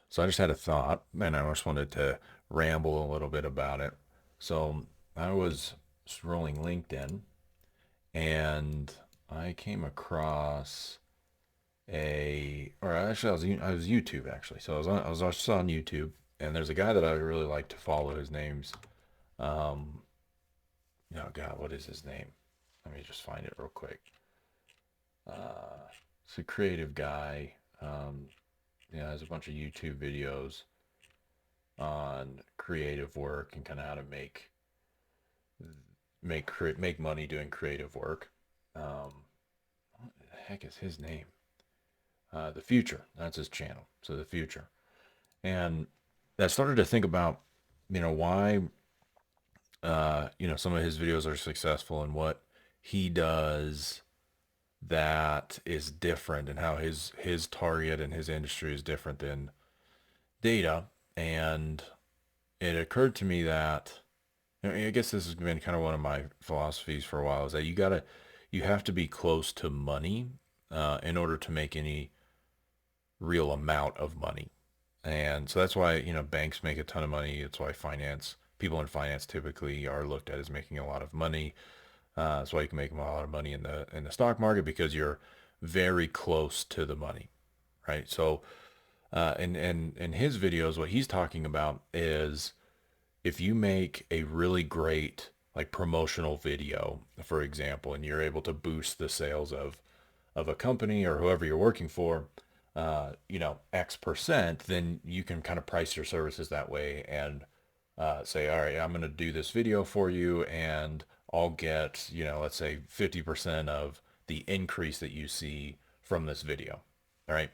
So I just had a thought, and I just wanted to ramble a little bit about it. So I was scrolling LinkedIn, and I came across or actually I was YouTube actually. So I was just on YouTube, and there's a guy that I really like to follow. His name's um, oh God, what is his name? Let me just find it real quick. It's a creative guy. Has a bunch of YouTube videos on creative work and kind of how to make money doing creative work. What the heck is his name? The Future. That's his channel. So the Future, and I started to think about why some of his videos are successful and what he does that is different and how his target and his industry is different than data. And it occurred to me that I guess this has been kind of one of my philosophies for a while is that you have to be close to money in order to make any real amount of money. And so that's why, banks make a ton of money. That's why people in finance typically are looked at as making a lot of money. That's why you can make a lot of money in the stock market because you're very close to the money, right? So, in his videos, what he's talking about is if you make a really great like promotional video, for example, and you're able to boost the sales of a company or whoever you're working for, X percent, then you can kind of price your services that way and say, all right, I'm going to do this video for you and I'll get, let's say 50% of the increase that you see from this video. All right.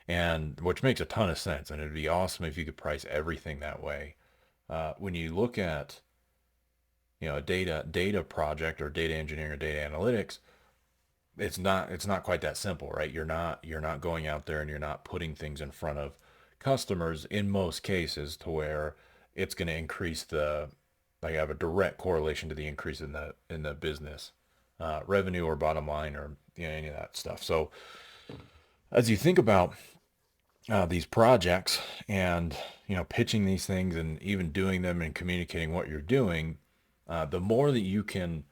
And which makes a ton of sense. And it'd be awesome if you could price everything that way. When you look at, a data project or data engineering or data analytics, it's not quite that simple, right? You're not going out there and you're not putting things in front of customers in most cases to where it's going to increase the like have a direct correlation to the increase in the business revenue or bottom line or any of that stuff. So as you think about these projects and pitching these things and even doing them and communicating what you're doing, the more that you can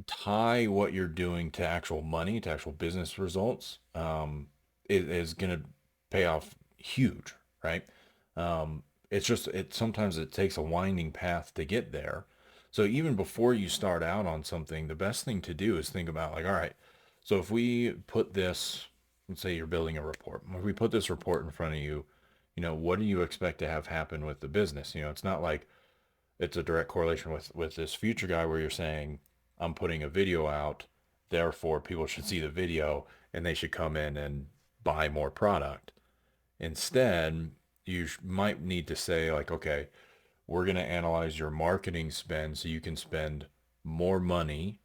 tie what you're doing to actual money, to actual business results, it is going to pay off huge, right? It's just sometimes it takes a winding path to get there. So even before you start out on something, the best thing to do is think about like, all right, so if we put this, let's say you're building a report, if we put this report in front of you, what do you expect to have happen with the business? It's not like it's a direct correlation with this future guy where you're saying I'm putting a video out, therefore people should see the video and they should come in and buy more product. Instead, you might need to say like, okay, we're going to analyze your marketing spend so you can spend more money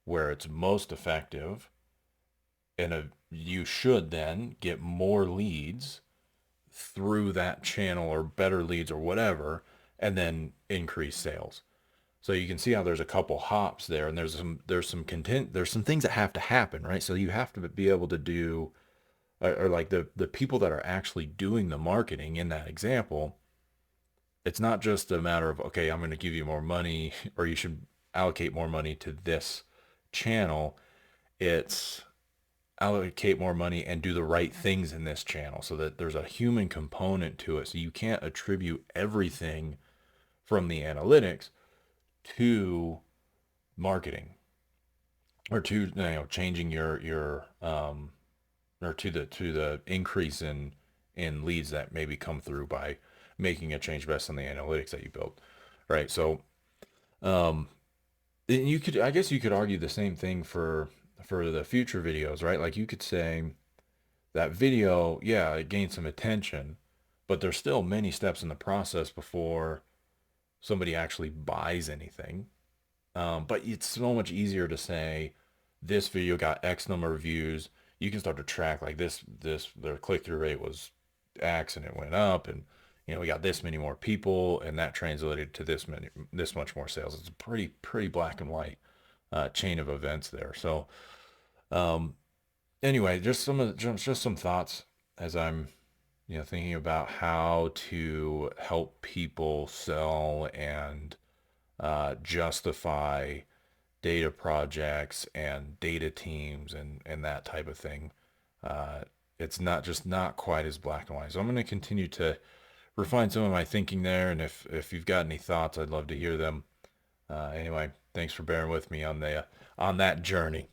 where it's most effective, and you should then get more leads through that channel or better leads or whatever, and then increase sales. So you can see how there's a couple hops there, and there's some content, there's some things that have to happen, right? So you have to be able to do, or like the people that are actually doing the marketing in that example. It's not just a matter of okay, I'm going to give you more money, or you should allocate more money to this channel. It's allocate more money and do the right things in this channel so that there's a human component to it. So you can't attribute everything from the analytics to marketing or to changing your or to the increase in leads that maybe come through by making a change based on the analytics that you built, right? So um you could, I guess you could argue the same thing for the future videos, right? Like you could say that video, yeah, it gained some attention, but there's still many steps in the process before somebody actually buys anything. But it's so much easier to say this video got X number of views. You can start to track like this their click through rate was X and it went up, and we got this many more people and that translated to this much more sales. It's a pretty black and white chain of events there. So um, anyway, just some thoughts as I'm thinking about how to help people sell and justify data projects and data teams and that type of thing. Uh, it's not quite as black and white. So I'm going to continue to refine some of my thinking there. And if you've got any thoughts, I'd love to hear them. Anyway, thanks for bearing with me on that journey.